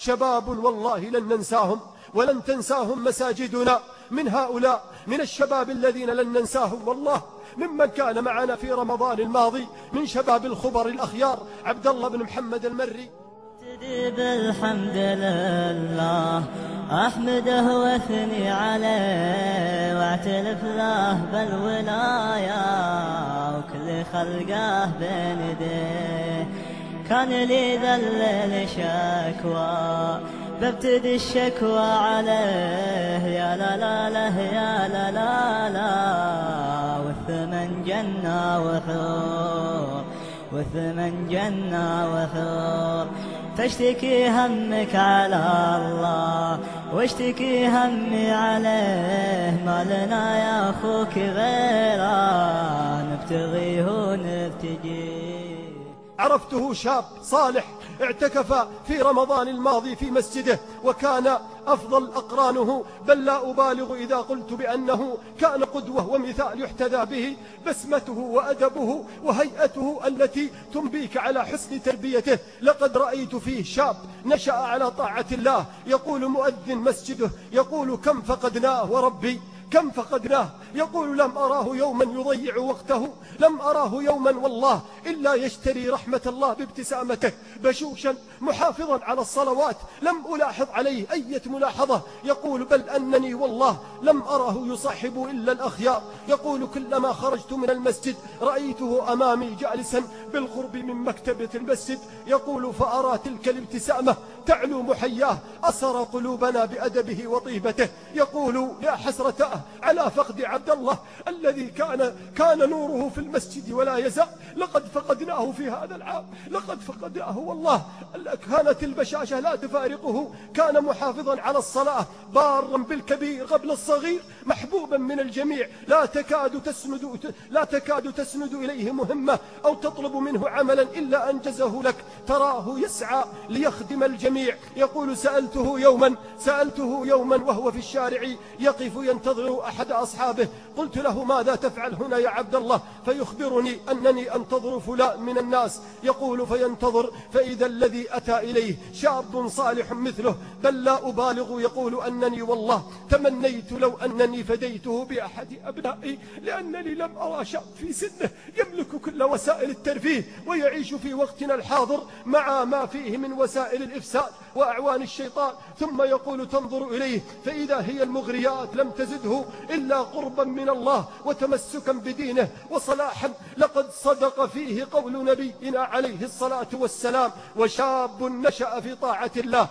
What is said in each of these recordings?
شباب والله لن ننساهم ولن تنساهم مساجدنا. من هؤلاء من الشباب الذين لن ننساهم والله ممن كان معنا في رمضان الماضي من شباب الخبر الأخيار عبد الله بن محمد المري. بالحمد لله أحمده واثني عليه واعترف له بالولاية وكل خلقه بين يديه. كان لي ذل شكوى ببتدي الشكوى عليه يا لا لا له يا لا لا لا والثمن جنة وحور والثمن جنة وحور. تشتكي همك على الله واشتكي همي عليه ما لنا يا أخوك غيره نبتغيه ونبتجيه. عرفته شاب صالح اعتكف في رمضان الماضي في مسجده وكان أفضل أقرانه، بل لا أبالغ إذا قلت بأنه كان قدوة ومثال يحتذى به. بسمته وأدبه وهيئته التي تنبيك على حسن تربيته. لقد رأيت فيه شاب نشأ على طاعة الله. يقول مؤذن مسجده يقول كم فقدناه وربي كم فقدناه. يقول لم أراه يوما يضيع وقته، لم أراه يوما والله إلا يشتري رحمة الله بابتسامته. بشوشا محافظا على الصلوات لم ألاحظ عليه أي ملاحظة. يقول بل أنني والله لم أره يصاحب إلا الأخيار. يقول كلما خرجت من المسجد رأيته أمامي جالسا بالقرب من مكتبة المسجد. يقول فأرى تلك الابتسامة تعلو محياه أسر قلوبنا بأدبه وطيبته. يقول يا حسرته على فقد عبد الله الذي كان نوره في المسجد ولا يزال. لقد فقدناه في هذا العام، لقد فقدناه والله. كانت البشاشة لا تفارقه، كان محافظا على الصلاة بارا بالكبير قبل الصغير محبوبا من الجميع. لا تكاد تسند إليه مهمة أو تطلب منه عملا إلا أنجزه لك. تراه يسعى ليخدم الجميع. يقول سألته يوما وهو في الشارع يقف ينتظر أحد أصحابه، قلت له ماذا تفعل هنا يا عبد الله؟ فيخبرني أنني أنتظر فلان من الناس. يقول فينتظر فإذا الذي أتى إليه شاب صالح مثله، بل لا أبالغ. يقول أنني والله تمنيت لو أنني فديته بأحد أبنائي، لأنني لم أرى شاب في سنه يملك كل وسائل الترفيه ويعيش في وقتنا الحاضر مع ما فيه من وسائل الإفساد وأعوان الشيطان. ثم يقول تنظر إليه فإذا هي المغريات لم تزده إلا قربا من الله وتمسكا بدينه وصلاحا. لقد صدق فيه قول نبينا عليه الصلاة والسلام وشاب نشأ في طاعة الله.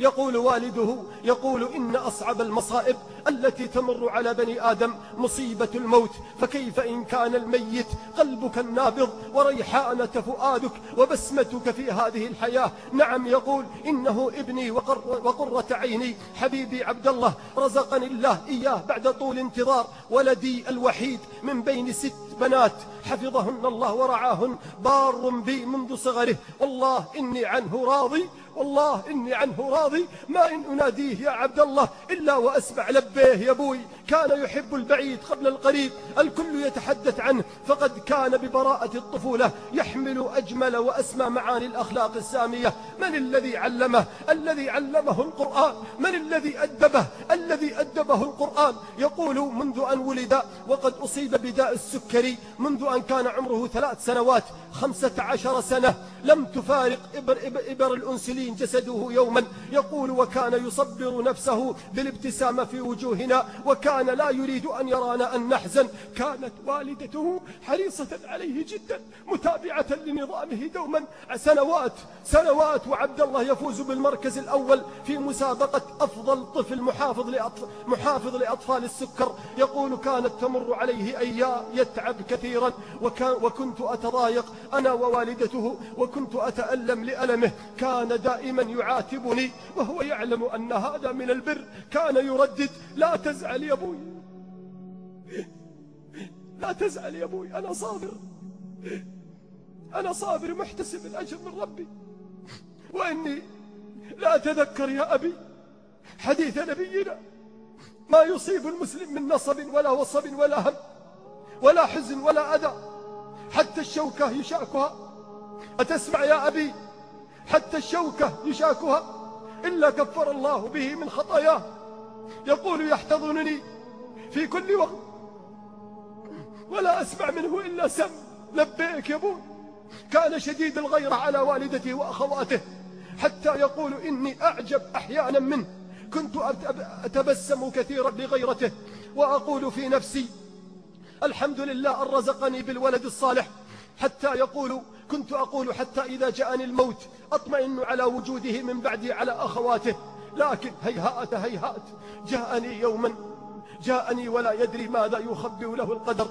يقول والده يقول إن أصعب المصائب التي تمر على بني آدم مصيبة الموت، فكيف إن كان الميت قلبك النابض وريحانة فؤادك وبسمتك في هذه الحياة. نعم يقول إنه ابني وقرة عيني حبيبي عبد الله رزقني الله إياه بعد طول انتظار. ولدي الوحيد من بين 6 بنات حفظهن الله ورعاهن، بار بي منذ صغره. والله إني عنه راضي، والله إني عنه راضي. ما إن أناديه يا عبد الله إلا وأسمع لبيه يا أبوي. كان يحب البعيد قبل القريب، الكل يتحدث عنه، فقد كان ببراءة الطفولة يحمل أجمل وأسمى معاني الأخلاق السامية. من الذي علمه؟ الذي علمه القرآن. من الذي أدبه؟ الذي أدبه القرآن. يقول منذ أن ولد وقد أصيب بداء السكري منذ أن كان عمره 3 سنوات 15 سنة لم تفارق إبر الأنسلين جسده يوما. يقول وكان يصبر نفسه بالابتسامة في وجوهنا وكان لا يريد أن يرانا أن نحزن. كانت والدته حريصة عليه جدا متابعة لنظامه دوما سنوات وعبد الله يفوز بالمركز الأول في مسابقة أفضل طفل محافظ لأطفال السكر. يقول كانت تمر عليه أيام يتعب كثيرا وكنت أتضايق أنا ووالدته وكنت أتألم لألمه. كان دائما يعاتبني وهو يعلم أن هذا من البر. كان يردد لا تزعل يا أبوي، لا تزعل يا أبوي، أنا صابر محتسب الأجر من ربي. وإني لا أتذكر يا أبي حديث نبينا ما يصيب المسلم من نصب ولا وصب ولا هم ولا حزن ولا أذى حتى الشوكة يشاكها. أتسمع يا أبي حتى الشوكة يشاكها إلا كفر الله به من خطاياه. يقول يحتضنني في كل وقت ولا أسمع منه إلا سم لبيك يا ابوي. كان شديد الغيرة على والدته وأخواته، حتى يقول إني أعجب أحيانا منه، كنت أتبسم كثيرا لغيرته وأقول في نفسي الحمد لله أن رزقني بالولد الصالح. حتى يقول كنت أقول حتى إذا جاءني الموت أطمئن على وجوده من بعدي على أخواته، لكن هيهات هيهات جاءني يوما، جاءني ولا يدري ماذا يخبئ له القدر.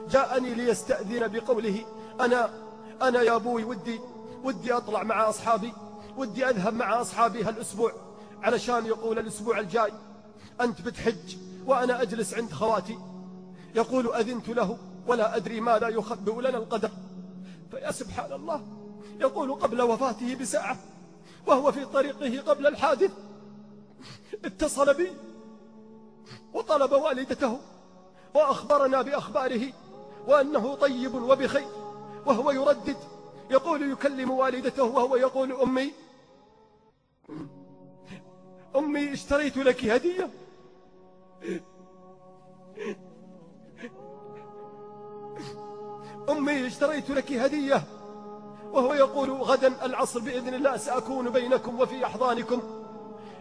جاءني ليستأذن بقوله أنا يا أبوي ودي أطلع مع أصحابي، ودي أذهب مع أصحابي هالأسبوع، علشان يقول الأسبوع الجاي أنت بتحج وأنا أجلس عند خواتي. يقول أذنت له ولا أدري ماذا يخبئ لنا القدر. فيا سبحان الله، يقول قبل وفاته بساعة وهو في طريقه قبل الحادث اتصل بي وطلب والدته وأخبرنا بأخباره وأنه طيب وبخير، وهو يردد يقول يكلم والدته وهو يقول أمي اشتريت لك هدية. أمي اشتريت لك هدية. وهو يقول غدا العصر بإذن الله سأكون بينكم وفي أحضانكم.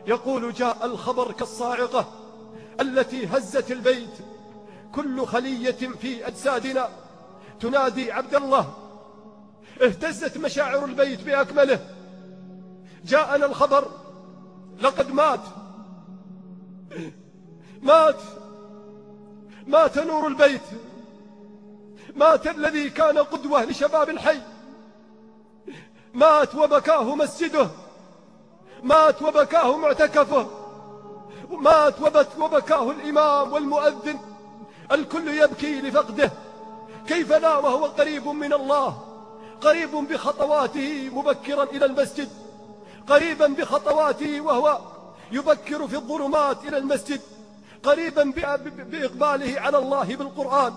يقول جاء الخبر كالصاعقة التي هزت البيت، كل خلية في أجسادنا تنادي عبد الله. اهتزت مشاعر البيت بأكمله. جاءنا الخبر لقد مات نور البيت، مات الذي كان قدوة لشباب الحي، مات وبكاه مسجده، مات وبكاه معتكفه، مات وبكاه الإمام والمؤذن، الكل يبكي لفقده. كيف لا وهو قريب من الله، قريب بخطواته مبكرا إلى المسجد، قريبا بخطواته وهو يبكر في الظلمات إلى المسجد، قريبا بإقباله على الله بالقرآن.